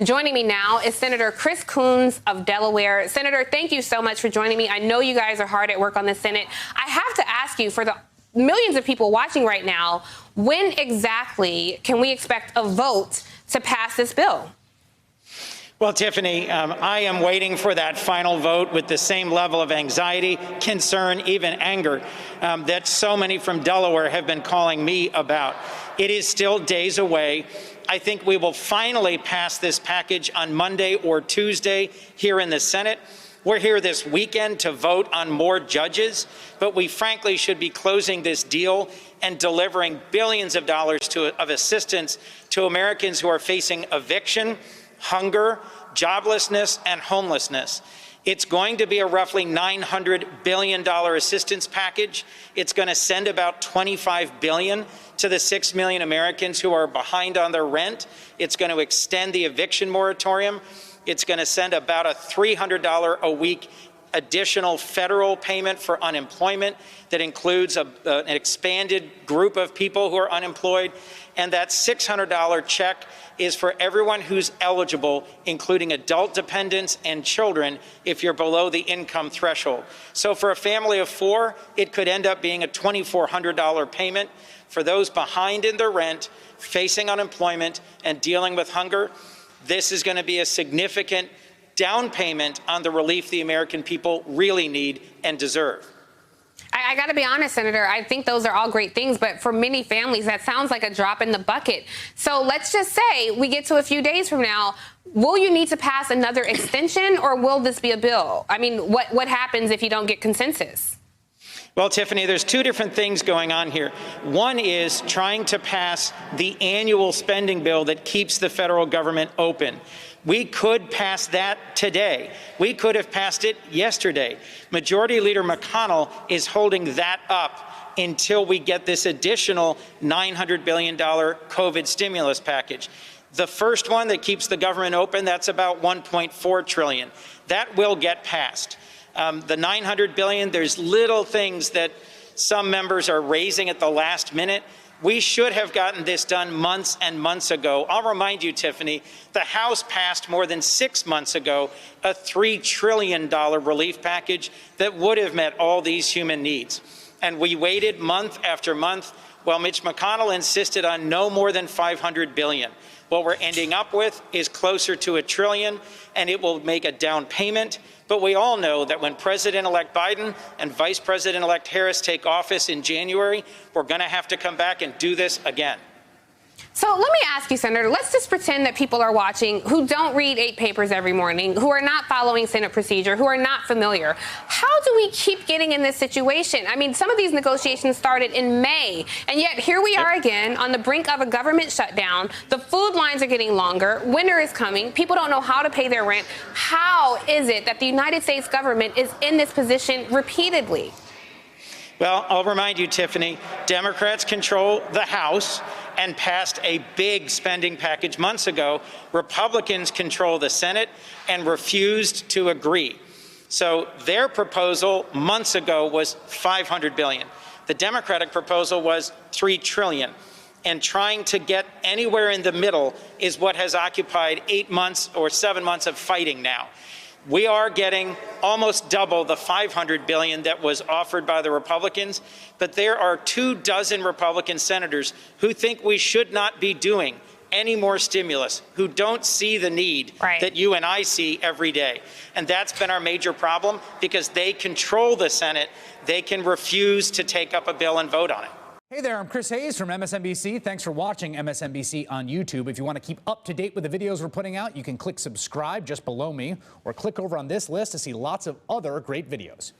Joining me now is Senator Chris Coons of Delaware. Senator, thank you so much for joining me. I know you guys are hard at work on the Senate. I have to ask you, for the millions of people watching right now, when exactly can we expect a vote to pass this bill? Well, Tiffany, I am waiting for that final vote with the same level of anxiety, concern, even anger that so many from Delaware have been calling me about. It is still days away. I think we will finally pass this package on Monday or Tuesday here in the Senate. We're here this weekend to vote on more judges, but we frankly should be closing this deal and delivering billions of dollars of assistance to Americans who are facing eviction, hunger, joblessness, and homelessness. It's going to be a roughly $900 billion assistance package. It's going to send about $25 billion to the 6 million Americans who are behind on their rent. It's going to extend the eviction moratorium. It's going to send about a $300 a week additional federal payment for unemployment that includes an expanded group of people who are unemployed. And that $600 check is for everyone who's eligible, including adult dependents and children, if you're below the income threshold. So for a family of 4, it could end up being a $2,400 payment. For those behind in their rent, facing unemployment, and dealing with hunger, this is going to be a significant down payment on the relief the American people really need and deserve. I got to be honest, Senator, I think those are all great things, but for many families, that sounds like a drop in the bucket. So let's just say we get to a few days from now. Will you need to pass another extension, or will this be a bill? I mean, what happens if you don't get consensus? Well, Tiffany, there's 2 different things going on here. One is trying to pass the annual spending bill that keeps the federal government open. We could pass that today. We could have passed it yesterday. Majority Leader McConnell is holding that up until we get this additional $900 billion COVID stimulus package. The first one that keeps the government open, that's about $1.4 trillion. That will get passed. The $900 billion, there's little things that some members are raising at the last minute. We should have gotten this done months and months ago. I'll remind you, Tiffany, the House passed more than 6 months ago a $3 trillion relief package that would have met all these human needs. And we waited month after month while Mitch McConnell insisted on no more than $500 billion. What we're ending up with is closer to $1 trillion, and it will make a down payment. But we all know that when President-elect Biden and Vice President-elect Harris take office in January, we're going to have to come back and do this again. So let me ask you, Senator, let's just pretend that people are watching who don't read 8 papers every morning, who are not following Senate procedure, who are not familiar. How do we keep getting in this situation? I mean, some of these negotiations started in May, and yet here we are again on the brink of a government shutdown. The food lines are getting longer. Winter is coming. People don't know how to pay their rent. How is it that the United States government is in this position repeatedly? Well, I'll remind you, Tiffany, Democrats control the House and passed a big spending package months ago. Republicans control the Senate and refused to agree. So their proposal months ago was $500 billion. The Democratic proposal was $3 trillion. And trying to get anywhere in the middle is what has occupied 8 months or 7 months of fighting now. We are getting almost double the $500 billion that was offered by the Republicans, but there are 24 Republican senators who think we should not be doing any more stimulus, who don't see the need that you and I see every day. And that's been our major problem, because they control the Senate. They can refuse to take up a bill and vote on it. Hey there, I'm Chris Hayes from MSNBC. Thanks for watching MSNBC on YouTube. If you want to keep up to date with the videos we're putting out, you can click subscribe just below me, or click over on this list to see lots of other great videos.